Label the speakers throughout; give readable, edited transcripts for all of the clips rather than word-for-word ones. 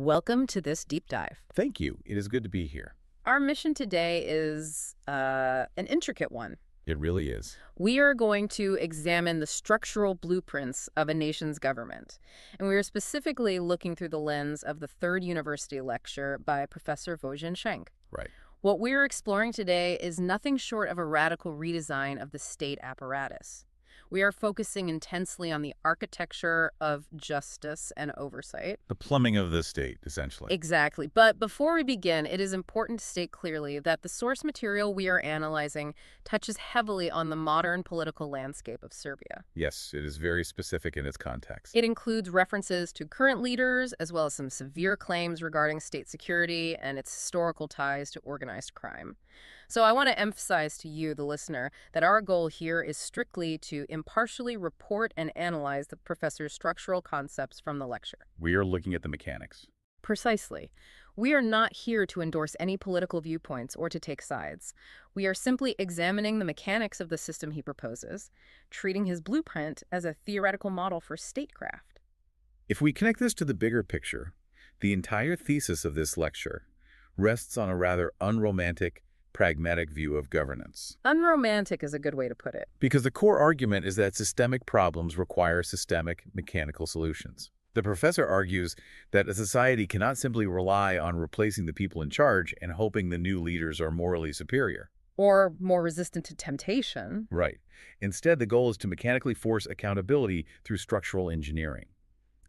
Speaker 1: Welcome to this deep dive.
Speaker 2: Thank you. It is good to be here.
Speaker 1: Our mission today is an intricate one.
Speaker 2: It really is.
Speaker 1: We are going to examine the structural blueprints of a nation's government. And we are specifically looking through the lens of the third university lecture by Professor Wojan Schenk.
Speaker 2: Right.
Speaker 1: What we're exploring today is nothing short of a radical redesign of the state apparatus. We are focusing intensely on the architecture of justice and oversight.
Speaker 2: The plumbing of the state, essentially.
Speaker 1: Exactly. But before we begin, it is important to state clearly that the source material we are analyzing touches heavily on the modern political landscape of Serbia.
Speaker 2: Yes, it is very specific in its context.
Speaker 1: It includes references to current leaders, as well as some severe claims regarding state security and its historical ties to organized crime. So I want to emphasize to you, the listener, that our goal here is strictly to impartially report and analyze the professor's structural concepts from the lecture.
Speaker 2: We are looking at the mechanics.
Speaker 1: Precisely. We are not here to endorse any political viewpoints or to take sides. We are simply examining the mechanics of the system he proposes, treating his blueprint as a theoretical model for statecraft.
Speaker 2: If we connect this to the bigger picture, the entire thesis of this lecture rests on a rather unromantic, pragmatic view of governance.
Speaker 1: Unromantic is a good way to put it.
Speaker 2: Because the core argument is that systemic problems require systemic mechanical solutions. The professor argues that a society cannot simply rely on replacing the people in charge and hoping the new leaders are morally superior.
Speaker 1: Or more resistant to temptation.
Speaker 2: Right. Instead, the goal is to mechanically force accountability through structural engineering.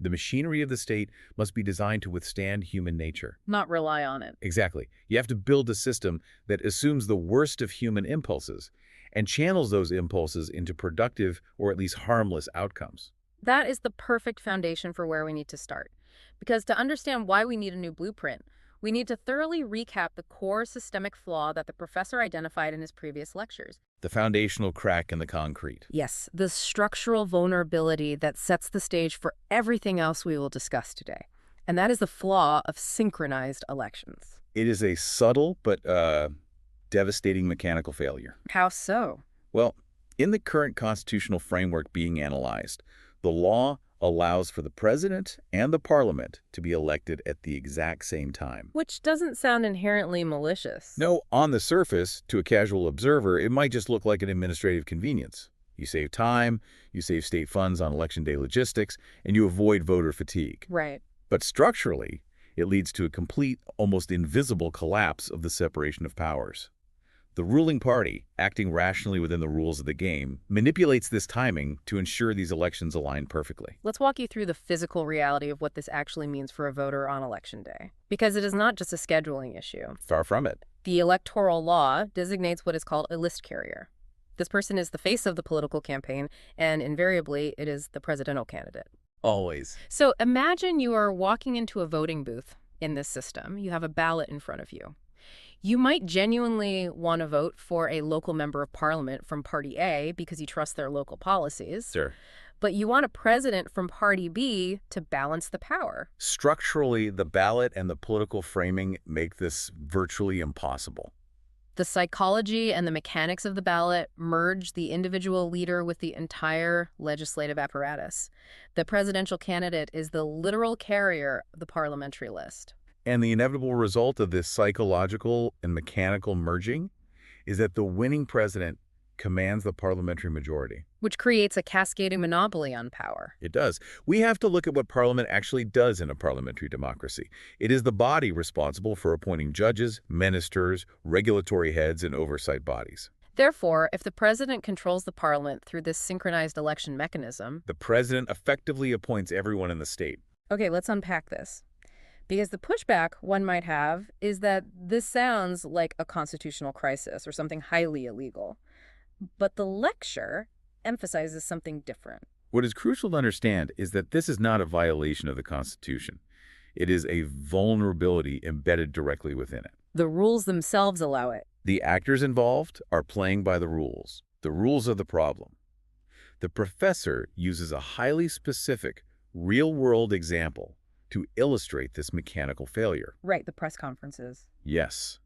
Speaker 2: The machinery of the state must be designed to withstand human nature.
Speaker 1: Not rely on it.
Speaker 2: Exactly. You have to build a system that assumes the worst of human impulses and channels those impulses into productive or at least harmless outcomes.
Speaker 1: That is the perfect foundation for where we need to start. Because to understand why we need a new blueprint, we need to thoroughly recap the core systemic flaw that the professor identified in his previous lectures.
Speaker 2: The foundational crack in the concrete.
Speaker 1: Yes, the structural vulnerability that sets the stage for everything else we will discuss today. And that is the flaw of synchronized elections.
Speaker 2: It is a subtle but devastating mechanical failure.
Speaker 1: How so?
Speaker 2: Well, in the current constitutional framework being analyzed, the law allows for the president and the parliament to be elected at the exact same time.
Speaker 1: Which doesn't sound inherently malicious.
Speaker 2: No, on the surface, to a casual observer, it might just look like an administrative convenience. You save time, you save state funds on election day logistics, and you avoid voter fatigue.
Speaker 1: Right.
Speaker 2: But structurally, it leads to a complete, almost invisible collapse of the separation of powers. The ruling party, acting rationally within the rules of the game, manipulates this timing to ensure these elections align perfectly.
Speaker 1: Let's walk you through the physical reality of what this actually means for a voter on election day. Because it is not just a scheduling issue.
Speaker 2: Far from it.
Speaker 1: The electoral law designates what is called a list carrier. This person is the face of the political campaign, and invariably, it is the presidential candidate.
Speaker 2: Always.
Speaker 1: So imagine you are walking into a voting booth in this system. You have a ballot in front of you. You might genuinely want to vote for a local member of parliament from Party A because you trust their local policies.
Speaker 2: Sure.
Speaker 1: But you want a president from Party B to balance the power.
Speaker 2: Structurally, the ballot and the political framing make this virtually impossible.
Speaker 1: The psychology and the mechanics of the ballot merge the individual leader with the entire legislative apparatus. The presidential candidate is the literal carrier of the parliamentary list.
Speaker 2: And the inevitable result of this psychological and mechanical merging is that the winning president commands the parliamentary majority.
Speaker 1: Which creates a cascading monopoly on power.
Speaker 2: It does. We have to look at what parliament actually does in a parliamentary democracy. It is the body responsible for appointing judges, ministers, regulatory heads, and oversight bodies.
Speaker 1: Therefore, if the president controls the parliament through this synchronized election mechanism,
Speaker 2: the president effectively appoints everyone in the state.
Speaker 1: Okay, let's unpack this. Because the pushback one might have is that this sounds like a constitutional crisis or something highly illegal. But the lecture emphasizes something different.
Speaker 2: What is crucial to understand is that this is not a violation of the Constitution. It is a vulnerability embedded directly within it.
Speaker 1: The rules themselves allow it.
Speaker 2: The actors involved are playing by the rules. The rules are the problem. The professor uses a highly specific, real-world example to illustrate this mechanical failure.
Speaker 1: Right, the press conferences.
Speaker 2: Yes.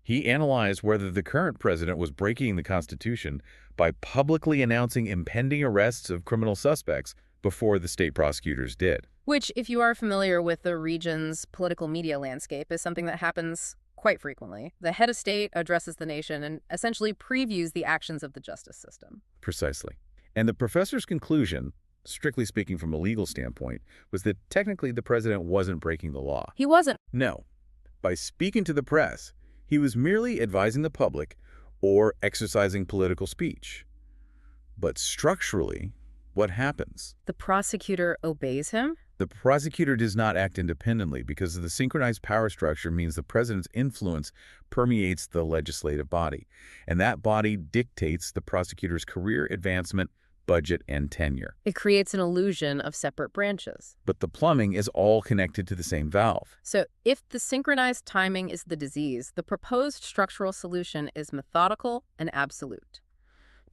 Speaker 2: He analyzed whether the current president was breaking the Constitution by publicly announcing impending arrests of criminal suspects before the state prosecutors did.
Speaker 1: Which, if you are familiar with the region's political media landscape, is something that happens quite frequently. The head of state addresses the nation and essentially previews the actions of the justice system.
Speaker 2: Precisely. And the professor's conclusion, strictly speaking from a legal standpoint, was that technically the president wasn't breaking the law.
Speaker 1: He wasn't.
Speaker 2: No. By speaking to the press, he was merely advising the public or exercising political speech. But structurally, what happens?
Speaker 1: The prosecutor obeys him?
Speaker 2: The prosecutor does not act independently because the synchronized power structure means the president's influence permeates the legislative body, and that body dictates the prosecutor's career advancement, budget, and tenure.
Speaker 1: It creates an illusion of separate branches.
Speaker 2: But the plumbing is all connected to the same valve.
Speaker 1: So if the synchronized timing is the disease, the proposed structural solution is methodical and absolute.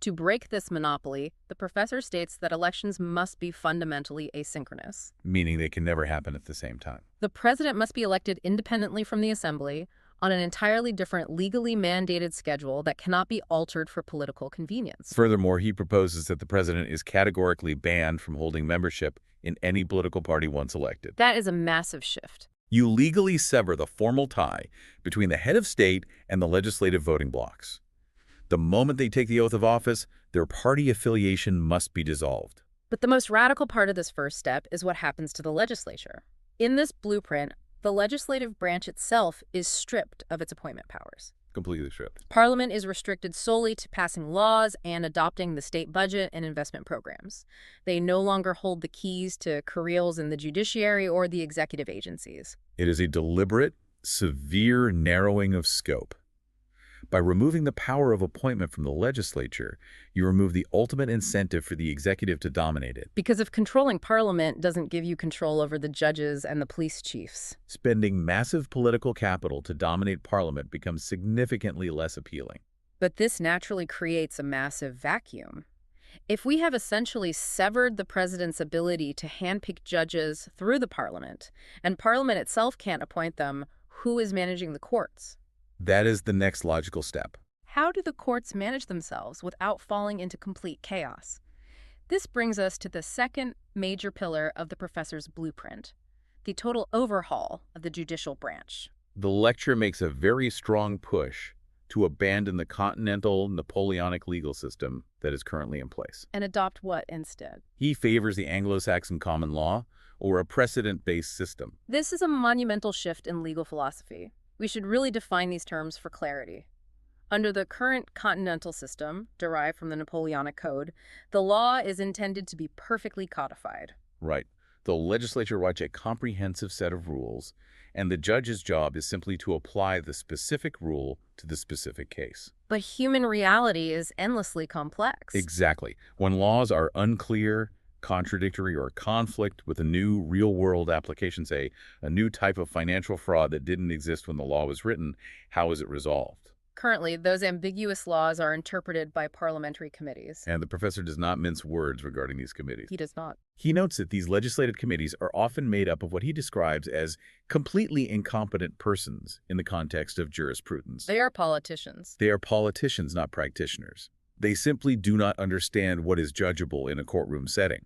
Speaker 1: To break this monopoly, the professor states that elections must be fundamentally asynchronous.
Speaker 2: Meaning they can never happen at the same time.
Speaker 1: The president must be elected independently from the assembly on an entirely different legally mandated schedule that cannot be altered for political convenience.
Speaker 2: Furthermore, he proposes that the president is categorically banned from holding membership in any political party once elected.
Speaker 1: That is a massive shift.
Speaker 2: You legally sever the formal tie between the head of state and the legislative voting blocks. The moment they take the oath of office, their party affiliation must be dissolved.
Speaker 1: But the most radical part of this first step is what happens to the legislature. In this blueprint, the legislative branch itself is stripped of its appointment powers.
Speaker 2: Completely stripped.
Speaker 1: Parliament is restricted solely to passing laws and adopting the state budget and investment programs. They no longer hold the keys to careers in the judiciary or the executive agencies.
Speaker 2: It is a deliberate, severe narrowing of scope. By removing the power of appointment from the legislature, you remove the ultimate incentive for the executive to dominate it.
Speaker 1: Because if controlling Parliament doesn't give you control over the judges and the police chiefs.
Speaker 2: Spending massive political capital to dominate Parliament becomes significantly less appealing.
Speaker 1: But this naturally creates a massive vacuum. If we have essentially severed the president's ability to handpick judges through the Parliament, and Parliament itself can't appoint them, who is managing the courts?
Speaker 2: That is the next logical step.
Speaker 1: How do the courts manage themselves without falling into complete chaos? This brings us to the second major pillar of the professor's blueprint, the total overhaul of the judicial branch.
Speaker 2: The lecture makes a very strong push to abandon the continental Napoleonic legal system that is currently in place.
Speaker 1: And adopt what instead?
Speaker 2: He favors the Anglo-Saxon common law or a precedent-based system.
Speaker 1: This is a monumental shift in legal philosophy. We should really define these terms for clarity. Under the current continental system, derived from the Napoleonic Code, the law is intended to be perfectly codified.
Speaker 2: Right. The legislature writes a comprehensive set of rules, and the judge's job is simply to apply the specific rule to the specific case.
Speaker 1: But human reality is endlessly complex.
Speaker 2: Exactly. When laws are unclear, contradictory, or conflict with a new real-world application, say, a new type of financial fraud that didn't exist when the law was written, how is it resolved?
Speaker 1: Currently, those ambiguous laws are interpreted by parliamentary committees.
Speaker 2: And the professor does not mince words regarding these committees.
Speaker 1: He does not.
Speaker 2: He notes that these legislative committees are often made up of what he describes as completely incompetent persons in the context of jurisprudence.
Speaker 1: They are politicians.
Speaker 2: They are politicians, not practitioners. They simply do not understand what is judgeable in a courtroom setting.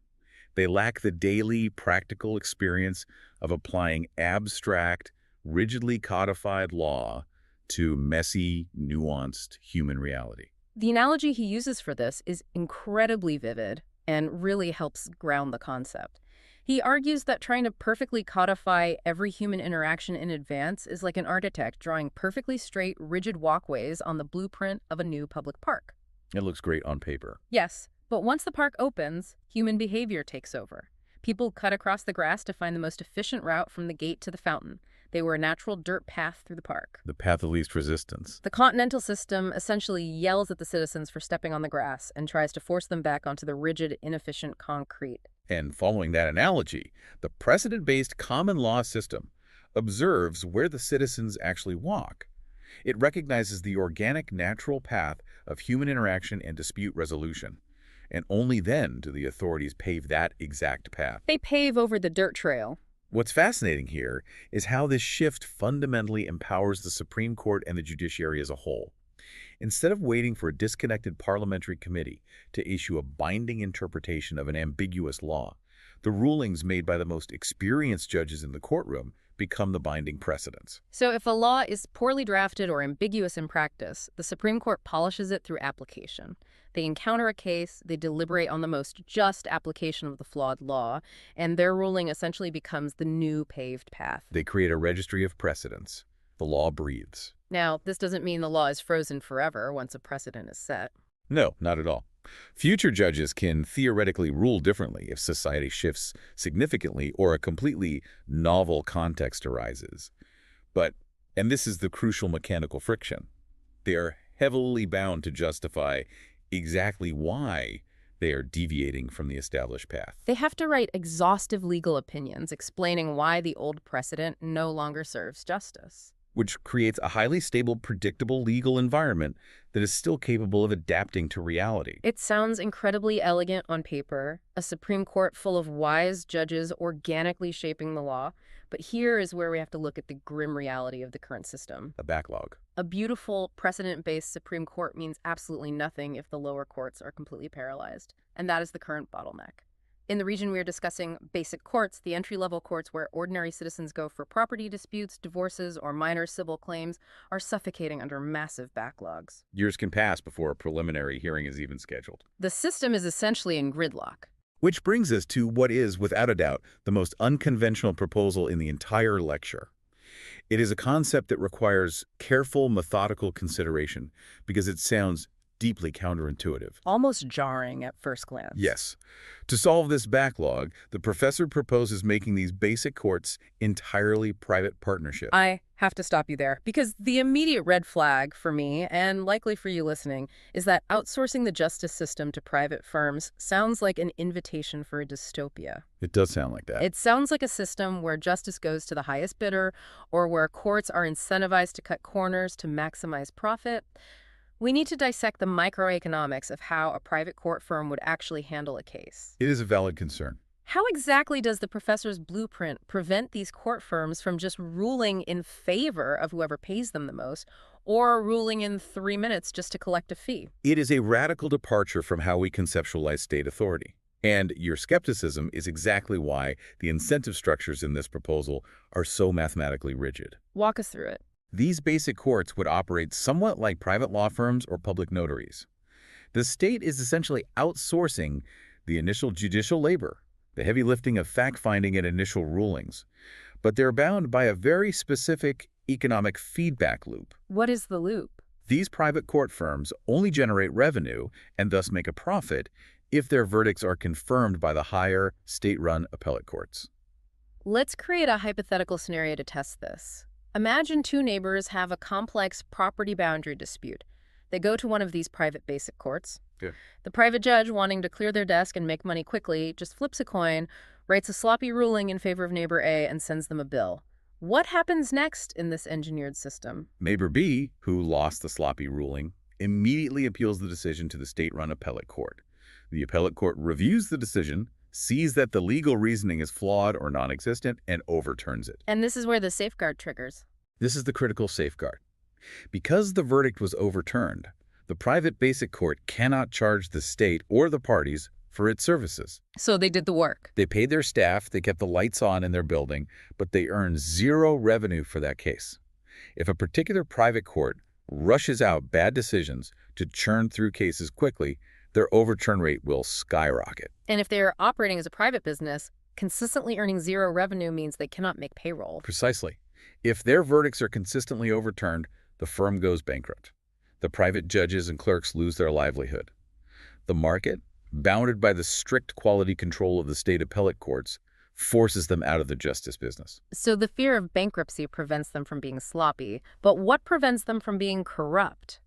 Speaker 2: They lack the daily, practical experience of applying abstract, rigidly codified law to messy, nuanced human reality.
Speaker 1: The analogy he uses for this is incredibly vivid and really helps ground the concept. He argues that trying to perfectly codify every human interaction in advance is like an architect drawing perfectly straight, rigid walkways on the blueprint of a new public park.
Speaker 2: It looks great on paper.
Speaker 1: Yes, but once the park opens, human behavior takes over. People cut across the grass to find the most efficient route from the gate to the fountain. They were a natural dirt path through the park.
Speaker 2: The path of least resistance.
Speaker 1: The continental system essentially yells at the citizens for stepping on the grass and tries to force them back onto the rigid, inefficient concrete.
Speaker 2: And following that analogy, the precedent-based common law system observes where the citizens actually walk. It recognizes the organic, natural path of human interaction and dispute resolution. And only then do the authorities pave that exact path.
Speaker 1: They pave over the dirt trail.
Speaker 2: What's fascinating here is how this shift fundamentally empowers the Supreme Court and the judiciary as a whole. Instead of waiting for a disconnected parliamentary committee to issue a binding interpretation of an ambiguous law, The rulings made by the most experienced judges in the courtroom become the binding precedents.
Speaker 1: So if a law is poorly drafted or ambiguous in practice, the Supreme Court polishes it through application. They encounter a case, they deliberate on the most just application of the flawed law, and their ruling essentially becomes the new paved path.
Speaker 2: They create a registry of precedents. The law breathes.
Speaker 1: Now, this doesn't mean the law is frozen forever once a precedent is set.
Speaker 2: No, not at all. Future judges can theoretically rule differently if society shifts significantly or a completely novel context arises. But, and this is the crucial mechanical friction, they are heavily bound to justify exactly why they are deviating from the established path.
Speaker 1: They have to write exhaustive legal opinions explaining why the old precedent no longer serves justice.
Speaker 2: Which creates a highly stable, predictable legal environment that is still capable of adapting to reality.
Speaker 1: It sounds incredibly elegant on paper, a Supreme Court full of wise judges organically shaping the law, but here is where we have to look at the grim reality of the current system.
Speaker 2: A backlog.
Speaker 1: A beautiful, precedent-based Supreme Court means absolutely nothing if the lower courts are completely paralyzed, and that is the current bottleneck. In the region we are discussing, basic courts, the entry-level courts where ordinary citizens go for property disputes, divorces, or minor civil claims, are suffocating under massive backlogs.
Speaker 2: Years can pass before a preliminary hearing is even scheduled.
Speaker 1: The system is essentially in gridlock.
Speaker 2: Which brings us to what is, without a doubt, the most unconventional proposal in the entire lecture. It is a concept that requires careful, methodical consideration because it sounds deeply counterintuitive.
Speaker 1: Almost jarring at first glance.
Speaker 2: Yes. To solve this backlog, the professor proposes making these basic courts entirely private partnerships.
Speaker 1: I have to stop you there because the immediate red flag for me, and likely for you listening, is that outsourcing the justice system to private firms sounds like an invitation for a dystopia.
Speaker 2: It does sound like that.
Speaker 1: It sounds like a system where justice goes to the highest bidder or where courts are incentivized to cut corners to maximize profit. We need to dissect the microeconomics of how a private court firm would actually handle a case.
Speaker 2: It is a valid concern.
Speaker 1: How exactly does the professor's blueprint prevent these court firms from just ruling in favor of whoever pays them the most, or ruling in 3 minutes just to collect a fee?
Speaker 2: It is a radical departure from how we conceptualize state authority. And your skepticism is exactly why the incentive structures in this proposal are so mathematically rigid.
Speaker 1: Walk us through it.
Speaker 2: These basic courts would operate somewhat like private law firms or public notaries. The state is essentially outsourcing the initial judicial labor, the heavy lifting of fact-finding and initial rulings, but they're bound by a very specific economic feedback loop.
Speaker 1: What is the loop?
Speaker 2: These private court firms only generate revenue and thus make a profit if their verdicts are confirmed by the higher state-run appellate courts.
Speaker 1: Let's create a hypothetical scenario to test this. Imagine two neighbors have a complex property boundary dispute. They go to one of these private basic courts.
Speaker 2: Yeah.
Speaker 1: The private judge, wanting to clear their desk and make money quickly, just flips a coin, writes a sloppy ruling in favor of neighbor A, and sends them a bill. What happens next in this engineered system?
Speaker 2: Neighbor B, who lost the sloppy ruling, immediately appeals the decision to the state-run appellate court. The appellate court reviews the decision, sees that the legal reasoning is flawed or non-existent, and overturns it.
Speaker 1: And this is where the safeguard triggers.
Speaker 2: This is the critical safeguard. Because the verdict was overturned, the private basic court cannot charge the state or the parties for its services.
Speaker 1: So they did the work.
Speaker 2: They paid their staff, they kept the lights on in their building, but they earned zero revenue for that case. If a particular private court rushes out bad decisions to churn through cases quickly, their overturn rate will skyrocket.
Speaker 1: And if they're operating as a private business, consistently earning zero revenue means they cannot make payroll.
Speaker 2: Precisely. If their verdicts are consistently overturned, the firm goes bankrupt. The private judges and clerks lose their livelihood. The market, bounded by the strict quality control of the state appellate courts, forces them out of the justice business.
Speaker 1: So the fear of bankruptcy prevents them from being sloppy, but what prevents them from being corrupt?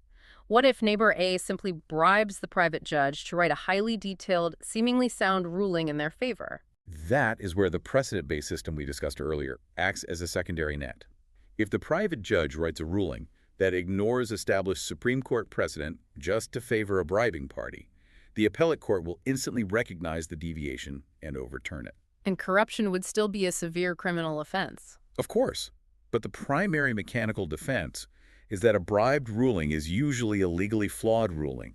Speaker 1: What if neighbor A simply bribes the private judge to write a highly detailed, seemingly sound ruling in their favor?
Speaker 2: That is where the precedent-based system we discussed earlier acts as a secondary net. If the private judge writes a ruling that ignores established Supreme Court precedent just to favor a bribing party, the appellate court will instantly recognize the deviation and overturn it.
Speaker 1: And corruption would still be a severe criminal offense.
Speaker 2: Of course, but the primary mechanical defense is that a bribed ruling is usually a legally flawed ruling,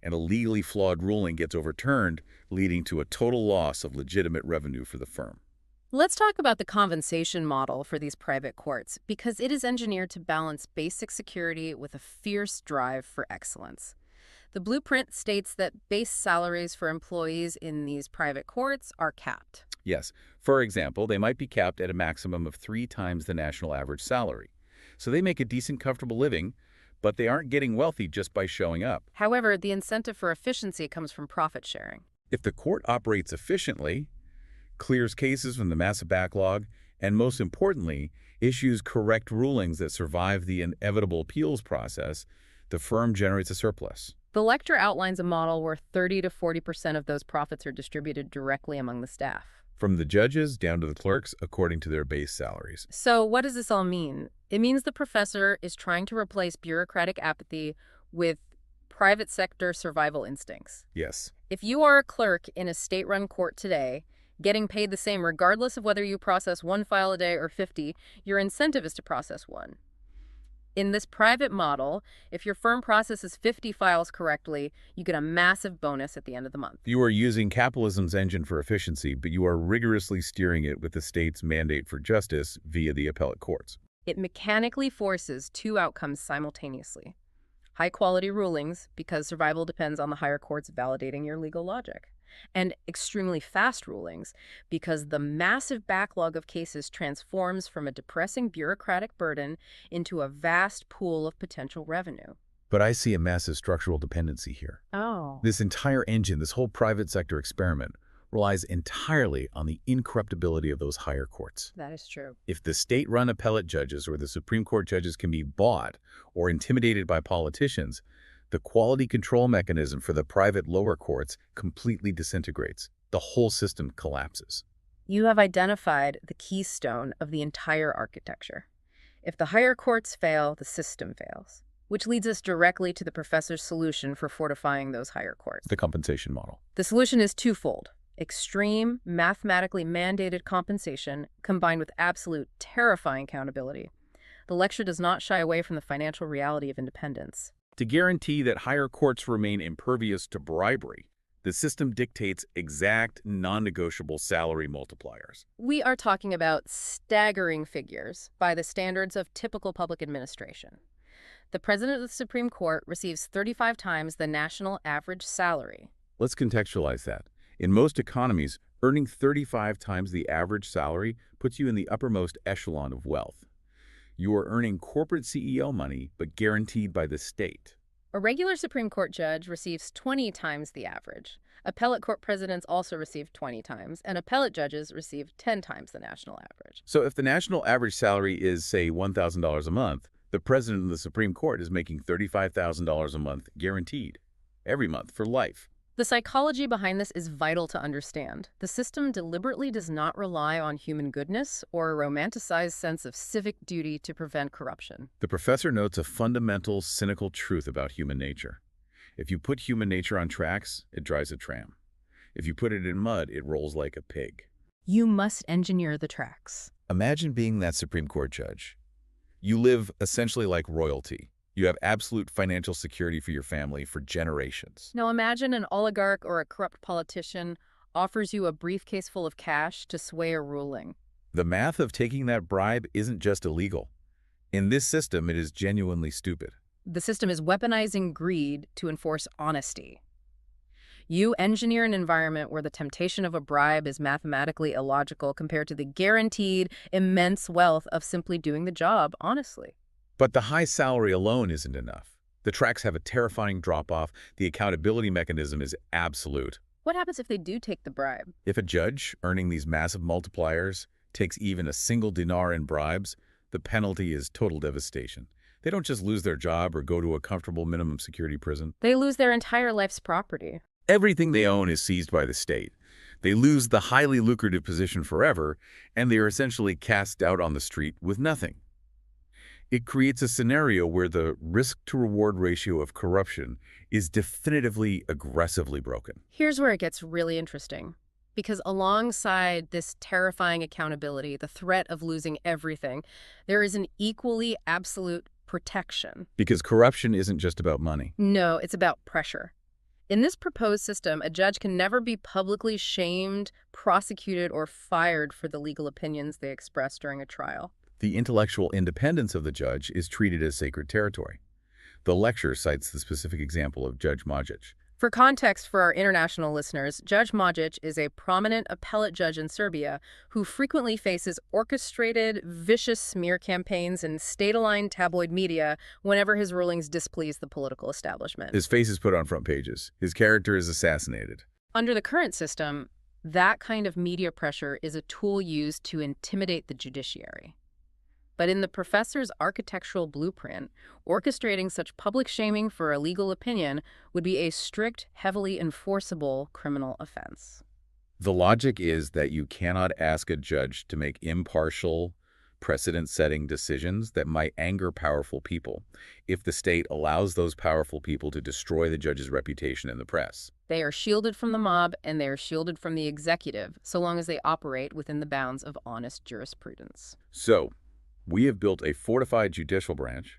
Speaker 2: and a legally flawed ruling gets overturned, leading to a total loss of legitimate revenue for the firm.
Speaker 1: Let's talk about the compensation model for these private courts, because it is engineered to balance basic security with a fierce drive for excellence. The blueprint states that base salaries for employees in these private courts are capped.
Speaker 2: Yes, for example, they might be capped at a maximum of 3 times the national average salary. So they make a decent, comfortable living, but they aren't getting wealthy just by showing up.
Speaker 1: However, the incentive for efficiency comes from profit sharing.
Speaker 2: If the court operates efficiently, clears cases from the massive backlog, and most importantly, issues correct rulings that survive the inevitable appeals process, the firm generates a surplus.
Speaker 1: The lecture outlines a model where 30 to 40% of those profits are distributed directly among the staff.
Speaker 2: From the judges down to the clerks, according to their base salaries.
Speaker 1: So what does this all mean? It means the professor is trying to replace bureaucratic apathy with private sector survival instincts.
Speaker 2: Yes.
Speaker 1: If you are a clerk in a state-run court today, getting paid the same regardless of whether you process 1 file a day or 50, your incentive is to process 1. In this private model, if your firm processes 50 files correctly, you get a massive bonus at the end of the month.
Speaker 2: You are using capitalism's engine for efficiency, but you are rigorously steering it with the state's mandate for justice via the appellate courts.
Speaker 1: It mechanically forces 2 outcomes simultaneously. High-quality rulings, because survival depends on the higher courts validating your legal logic. And extremely fast rulings, because the massive backlog of cases transforms from a depressing bureaucratic burden into a vast pool of potential revenue.
Speaker 2: But I see a massive structural dependency here.
Speaker 1: Oh.
Speaker 2: This entire engine, this whole private sector experiment, relies entirely on the incorruptibility of those higher courts.
Speaker 1: That is true.
Speaker 2: If the state-run appellate judges or the Supreme Court judges can be bought or intimidated by politicians, the quality control mechanism for the private lower courts completely disintegrates. The whole system collapses.
Speaker 1: You have identified the keystone of the entire architecture. If the higher courts fail, the system fails, which leads us directly to the professor's solution for fortifying those higher courts.
Speaker 2: The compensation model.
Speaker 1: The solution is twofold: extreme, mathematically mandated compensation combined with absolute, terrifying accountability. The lecture does not shy away from the financial reality of independence.
Speaker 2: To guarantee that higher courts remain impervious to bribery, the system dictates exact, non-negotiable salary multipliers.
Speaker 1: We are talking about staggering figures by the standards of typical public administration. The president of the Supreme Court receives 35 times the national average salary.
Speaker 2: Let's contextualize that. In most economies, earning 35 times the average salary puts you in the uppermost echelon of wealth. You are earning corporate CEO money, but guaranteed by the state.
Speaker 1: A regular Supreme Court judge receives 20 times the average. Appellate court presidents also receive 20 times, and appellate judges receive 10 times the national average.
Speaker 2: So if the national average salary is, say, $1,000 a month, the president of the Supreme Court is making $35,000 a month guaranteed, every month for life.
Speaker 1: The psychology behind this is vital to understand. The system deliberately does not rely on human goodness or a romanticized sense of civic duty to prevent corruption.
Speaker 2: The professor notes a fundamental, cynical truth about human nature. If you put human nature on tracks, it drives a tram. If you put it in mud, it rolls like a pig.
Speaker 1: You must engineer the tracks.
Speaker 2: Imagine being that Supreme Court judge. You live essentially like royalty. You have absolute financial security for your family for generations.
Speaker 1: Now imagine an oligarch or a corrupt politician offers you a briefcase full of cash to sway a ruling.
Speaker 2: The math of taking that bribe isn't just illegal. In this system, it is genuinely stupid.
Speaker 1: The system is weaponizing greed to enforce honesty. You engineer an environment where the temptation of a bribe is mathematically illogical compared to the guaranteed immense wealth of simply doing the job honestly.
Speaker 2: But the high salary alone isn't enough. The tracks have a terrifying drop-off. The accountability mechanism is absolute.
Speaker 1: What happens if they do take the bribe?
Speaker 2: If a judge earning these massive multipliers takes even a single dinar in bribes, the penalty is total devastation. They don't just lose their job or go to a comfortable minimum security prison.
Speaker 1: They lose their entire life's property.
Speaker 2: Everything they own is seized by the state. They lose the highly lucrative position forever, and they are essentially cast out on the street with nothing. It creates a scenario where the risk-to-reward ratio of corruption is definitively aggressively broken.
Speaker 1: Here's where it gets really interesting. Because alongside this terrifying accountability, the threat of losing everything, there is an equally absolute protection.
Speaker 2: Because corruption isn't just about money.
Speaker 1: No, it's about pressure. In this proposed system, a judge can never be publicly shamed, prosecuted, or fired for the legal opinions they express during a trial.
Speaker 2: The intellectual independence of the judge is treated as sacred territory. The lecture cites the specific example of Judge Majic.
Speaker 1: For context for our international listeners, Judge Majic is a prominent appellate judge in Serbia who frequently faces orchestrated, vicious smear campaigns and state-aligned tabloid media whenever his rulings displease the political establishment.
Speaker 2: His face is put on front pages. His character is assassinated.
Speaker 1: Under the current system, that kind of media pressure is a tool used to intimidate the judiciary. But in the professor's architectural blueprint, orchestrating such public shaming for a legal opinion would be a strict, heavily enforceable criminal offense.
Speaker 2: The logic is that you cannot ask a judge to make impartial, precedent-setting decisions that might anger powerful people if the state allows those powerful people to destroy the judge's reputation in the press.
Speaker 1: They are shielded from the mob and they are shielded from the executive, so long as they operate within the bounds of honest jurisprudence.
Speaker 2: So, we have built a fortified judicial branch.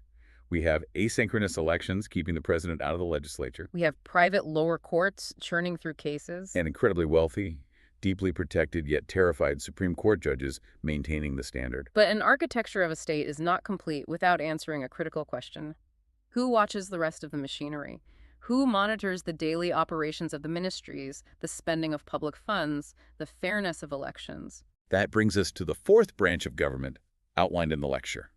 Speaker 2: We have asynchronous elections keeping the president out of the legislature.
Speaker 1: We have private lower courts churning through cases.
Speaker 2: And incredibly wealthy, deeply protected yet terrified Supreme Court judges maintaining the standard.
Speaker 1: But an architecture of a state is not complete without answering a critical question. Who watches the rest of the machinery? Who monitors the daily operations of the ministries, the spending of public funds, the fairness of elections?
Speaker 2: That brings us to the fourth branch of government outlined in the lecture,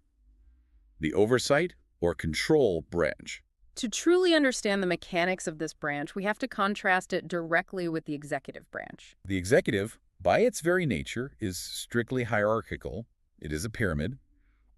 Speaker 2: the oversight or control branch.
Speaker 1: To truly understand the mechanics of this branch, we have to contrast it directly with the executive branch.
Speaker 2: The executive, by its very nature, is strictly hierarchical. It is a pyramid.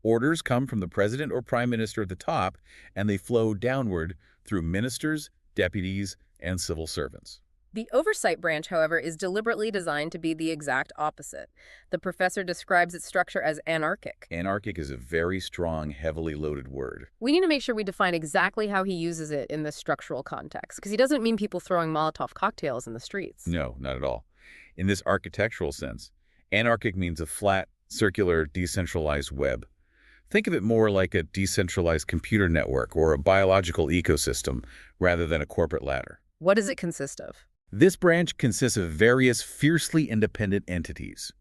Speaker 2: Orders come from the president or prime minister at the top, and they flow downward through ministers, deputies, and civil servants.
Speaker 1: The oversight branch, however, is deliberately designed to be the exact opposite. The professor describes its structure as anarchic.
Speaker 2: Anarchic is a very strong, heavily loaded word.
Speaker 1: We need to make sure we define exactly how he uses it in this structural context, because he doesn't mean people throwing Molotov cocktails in the streets.
Speaker 2: No, not at all. In this architectural sense, anarchic means a flat, circular, decentralized web. Think of it more like a decentralized computer network or a biological ecosystem rather than a corporate ladder.
Speaker 1: What does it consist of?
Speaker 2: This branch consists of various fiercely independent entities.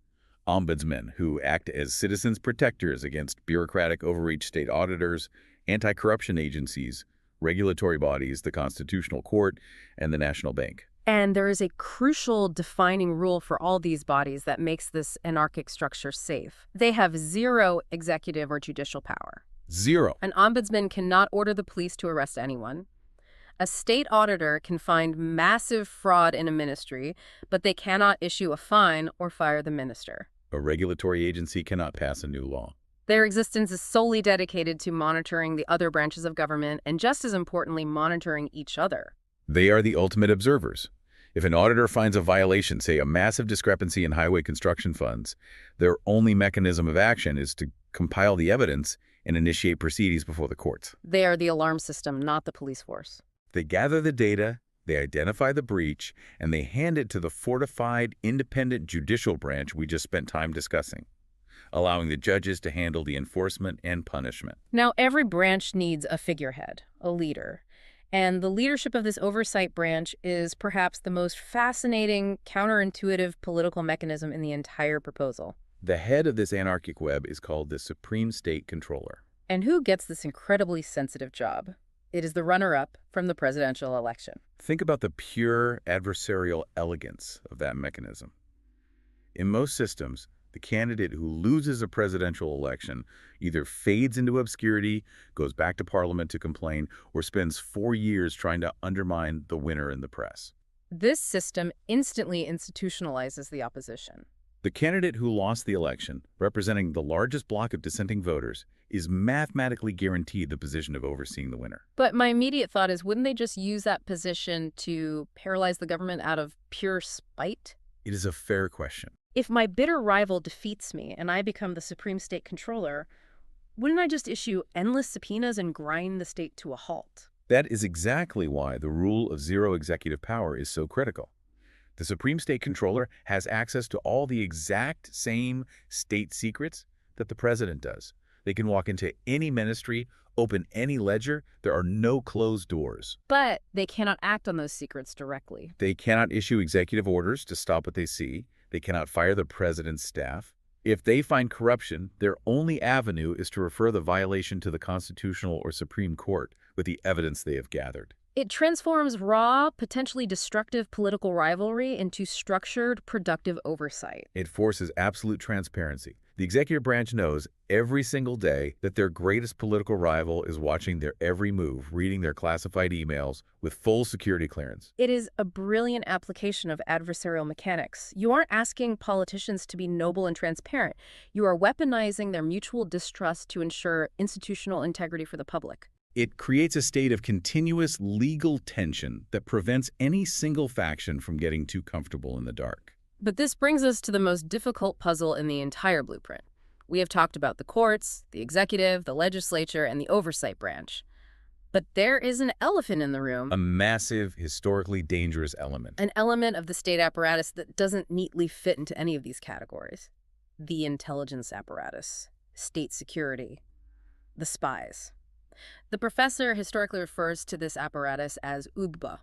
Speaker 2: Ombudsmen, who act as citizens' protectors against bureaucratic overreach state auditors, anti-corruption agencies, regulatory bodies, the Constitutional Court, and the National Bank.
Speaker 1: And there is a crucial defining rule for all these bodies that makes this anarchic structure safe. They have zero executive or judicial power.
Speaker 2: Zero.
Speaker 1: An ombudsman cannot order the police to arrest anyone. A state auditor can find massive fraud in a ministry, but they cannot issue a fine or fire the minister.
Speaker 2: A regulatory agency cannot pass a new law.
Speaker 1: Their existence is solely dedicated to monitoring the other branches of government and, just as importantly, monitoring each other.
Speaker 2: They are the ultimate observers. If an auditor finds a violation, say a massive discrepancy in highway construction funds, their only mechanism of action is to compile the evidence and initiate proceedings before the courts.
Speaker 1: They are the alarm system, not the police force.
Speaker 2: They gather the data, they identify the breach, and they hand it to the fortified, independent judicial branch we just spent time discussing, allowing the judges to handle the enforcement and punishment.
Speaker 1: Now, every branch needs a figurehead, a leader. And the leadership of this oversight branch is perhaps the most fascinating, counterintuitive political mechanism in the entire proposal.
Speaker 2: The head of this anarchic web is called the Supreme State Controller.
Speaker 1: And who gets this incredibly sensitive job? It is the runner-up from the presidential election.
Speaker 2: Think about the pure adversarial elegance of that mechanism. In most systems, the candidate who loses a presidential election either fades into obscurity, goes back to Parliament to complain, or spends 4 years trying to undermine the winner in the press.
Speaker 1: This system instantly institutionalizes the opposition.
Speaker 2: The candidate who lost the election, representing the largest block of dissenting voters, is mathematically guaranteed the position of overseeing the winner.
Speaker 1: But my immediate thought is, wouldn't they just use that position to paralyze the government out of pure spite?
Speaker 2: It is a fair question.
Speaker 1: If my bitter rival defeats me and I become the Supreme State Controller, wouldn't I just issue endless subpoenas and grind the state to a halt?
Speaker 2: That is exactly why the rule of zero executive power is so critical. The Supreme State Controller has access to all the exact same state secrets that the president does. They can walk into any ministry, open any ledger. There are no closed doors.
Speaker 1: But they cannot act on those secrets directly.
Speaker 2: They cannot issue executive orders to stop what they see. They cannot fire the president's staff. If they find corruption, their only avenue is to refer the violation to the Constitutional or Supreme Court with the evidence they have gathered.
Speaker 1: It transforms raw, potentially destructive political rivalry into structured, productive oversight.
Speaker 2: It forces absolute transparency. The executive branch knows every single day that their greatest political rival is watching their every move, reading their classified emails with full security clearance.
Speaker 1: It is a brilliant application of adversarial mechanics. You aren't asking politicians to be noble and transparent. You are weaponizing their mutual distrust to ensure institutional integrity for the public.
Speaker 2: It creates a state of continuous legal tension that prevents any single faction from getting too comfortable in the dark.
Speaker 1: But this brings us to the most difficult puzzle in the entire blueprint. We have talked about the courts, the executive, the legislature, and the oversight branch. But there is an elephant in the room.
Speaker 2: A massive, historically dangerous element.
Speaker 1: An element of the state apparatus that doesn't neatly fit into any of these categories. The intelligence apparatus, state security, the spies. The professor historically refers to this apparatus as UGBA.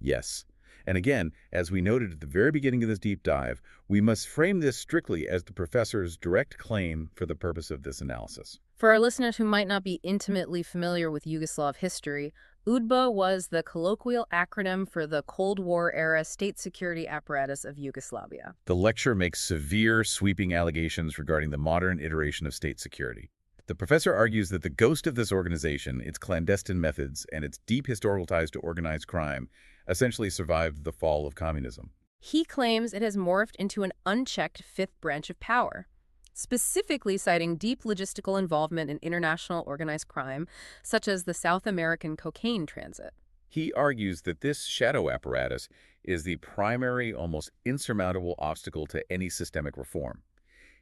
Speaker 2: Yes. And again, as we noted at the very beginning of this deep dive, we must frame this strictly as the professor's direct claim for the purpose of this analysis.
Speaker 1: For our listeners who might not be intimately familiar with Yugoslav history, UDBA was the colloquial acronym for the Cold War-era state security apparatus of Yugoslavia.
Speaker 2: The lecture makes severe, sweeping allegations regarding the modern iteration of state security. The professor argues that the ghost of this organization, its clandestine methods, and its deep historical ties to organized crime essentially survived the fall of communism.
Speaker 1: He claims it has morphed into an unchecked fifth branch of power, specifically citing deep logistical involvement in international organized crime, such as the South American cocaine transit.
Speaker 2: He argues that this shadow apparatus is the primary, almost insurmountable obstacle to any systemic reform.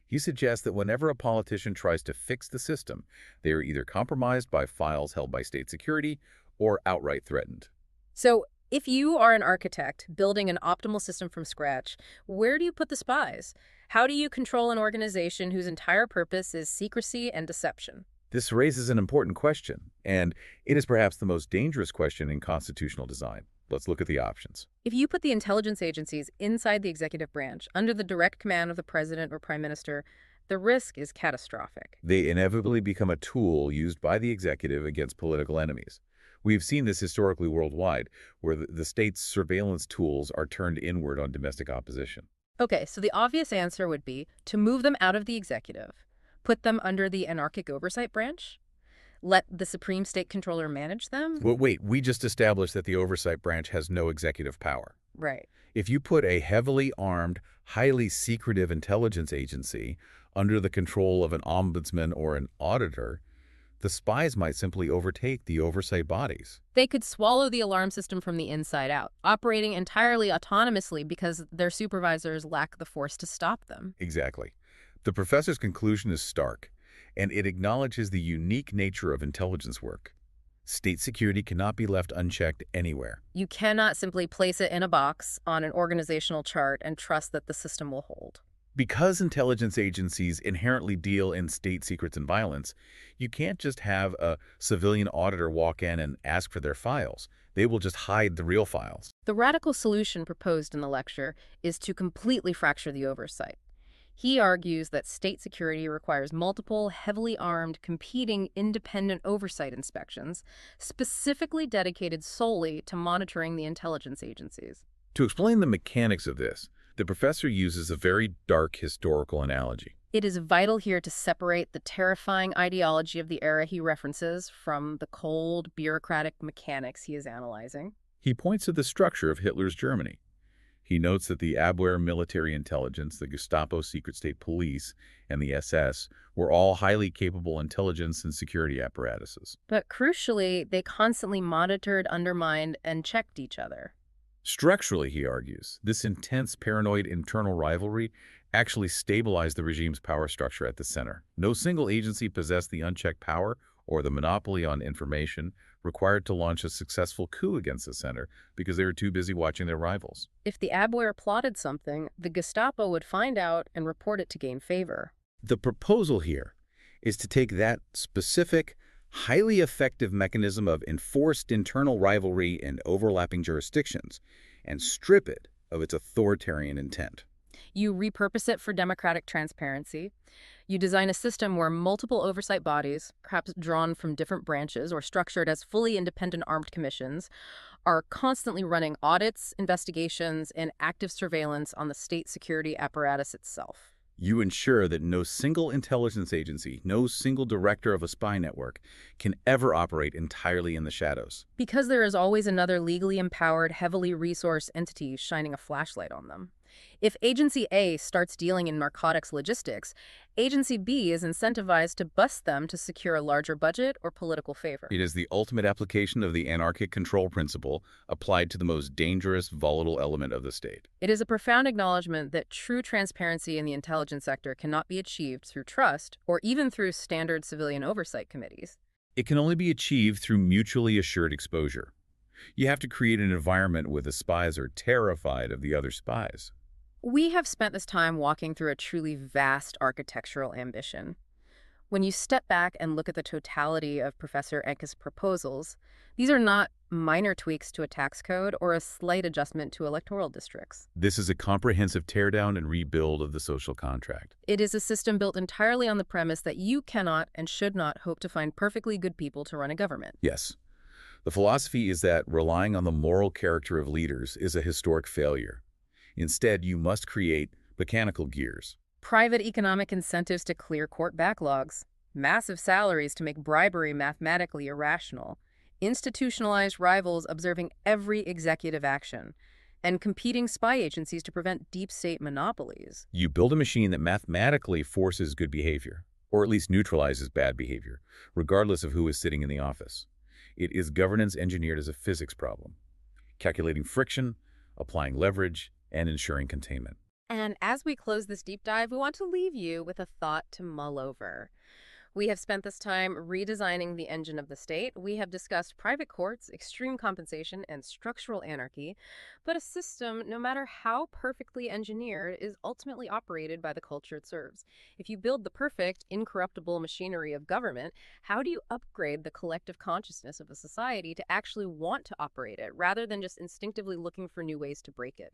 Speaker 2: He suggests that whenever a politician tries to fix the system, they are either compromised by files held by state security or outright threatened.
Speaker 1: So, if you are an architect building an optimal system from scratch, where do you put the spies? How do you control an organization whose entire purpose is secrecy and deception?
Speaker 2: This raises an important question, and it is perhaps the most dangerous question in constitutional design. Let's look at the options.
Speaker 1: If you put the intelligence agencies inside the executive branch, under the direct command of the president or prime minister, the risk is catastrophic.
Speaker 2: They inevitably become a tool used by the executive against political enemies. We've seen this historically worldwide, where the state's surveillance tools are turned inward on domestic opposition.
Speaker 1: Okay, so the obvious answer would be to move them out of the executive, put them under the anarchic oversight branch, let the Supreme State Controller manage them?
Speaker 2: Well, wait, we just established that the oversight branch has no executive power.
Speaker 1: Right.
Speaker 2: If you put a heavily armed, highly secretive intelligence agency under the control of an ombudsman or an auditor, the spies might simply overtake the oversight bodies.
Speaker 1: They could swallow the alarm system from the inside out, operating entirely autonomously because their supervisors lack the force to stop them.
Speaker 2: Exactly. The professor's conclusion is stark, and it acknowledges the unique nature of intelligence work. State security cannot be left unchecked anywhere.
Speaker 1: You cannot simply place it in a box on an organizational chart and trust that the system will hold.
Speaker 2: Because intelligence agencies inherently deal in state secrets and violence, you can't just have a civilian auditor walk in and ask for their files. They will just hide the real files.
Speaker 1: The radical solution proposed in the lecture is to completely fracture the oversight. He argues that state security requires multiple, heavily armed, competing, independent oversight inspections, specifically dedicated solely to monitoring the intelligence agencies.
Speaker 2: To explain the mechanics of this, the professor uses a very dark historical analogy.
Speaker 1: It is vital here to separate the terrifying ideology of the era he references from the cold, bureaucratic mechanics he is analyzing.
Speaker 2: He points to the structure of Hitler's Germany. He notes that the Abwehr military intelligence, the Gestapo secret state police, and the SS were all highly capable intelligence and security apparatuses.
Speaker 1: But crucially, they constantly monitored, undermined, and checked each other.
Speaker 2: Structurally, he argues, this intense paranoid internal rivalry actually stabilized the regime's power structure at the center. No single agency possessed the unchecked power or the monopoly on information required to launch a successful coup against the center because they were too busy watching their rivals.
Speaker 1: If the Abwehr plotted something, the Gestapo would find out and report it to gain favor.
Speaker 2: The proposal here is to take that specific, highly effective mechanism of enforced internal rivalry in overlapping jurisdictions, and strip it of its authoritarian intent.
Speaker 1: You repurpose it for democratic transparency. You design a system where multiple oversight bodies, perhaps drawn from different branches or structured as fully independent armed commissions, are constantly running audits, investigations, and active surveillance on the state security apparatus itself.
Speaker 2: You ensure that no single intelligence agency, no single director of a spy network can ever operate entirely in the shadows.
Speaker 1: Because there is always another legally empowered, heavily resourced entity shining a flashlight on them. If Agency A starts dealing in narcotics logistics, Agency B is incentivized to bust them to secure a larger budget or political favor.
Speaker 2: It is the ultimate application of the anarchic control principle applied to the most dangerous, volatile element of the state.
Speaker 1: It is a profound acknowledgement that true transparency in the intelligence sector cannot be achieved through trust or even through standard civilian oversight committees.
Speaker 2: It can only be achieved through mutually assured exposure. You have to create an environment where the spies are terrified of the other spies.
Speaker 1: We have spent this time walking through a truly vast architectural ambition. When you step back and look at the totality of Professor Enke's proposals, these are not minor tweaks to a tax code or a slight adjustment to electoral districts.
Speaker 2: This is a comprehensive teardown and rebuild of the social contract.
Speaker 1: It is a system built entirely on the premise that you cannot and should not hope to find perfectly good people to run a government.
Speaker 2: Yes. The philosophy is that relying on the moral character of leaders is a historic failure. Instead, you must create mechanical gears.
Speaker 1: Private economic incentives to clear court backlogs, massive salaries to make bribery mathematically irrational, institutionalized rivals observing every executive action, and competing spy agencies to prevent deep state monopolies.
Speaker 2: You build a machine that mathematically forces good behavior, or at least neutralizes bad behavior, regardless of who is sitting in the office. It is governance engineered as a physics problem, calculating friction, applying leverage, and ensuring containment.
Speaker 1: And as we close this deep dive, we want to leave you with a thought to mull over. We have spent this time redesigning the engine of the state. We have discussed private courts, extreme compensation, and structural anarchy. But a system, no matter how perfectly engineered, is ultimately operated by the culture it serves. If you build the perfect, incorruptible machinery of government, how do you upgrade the collective consciousness of a society to actually want to operate it, rather than just instinctively looking for new ways to break it?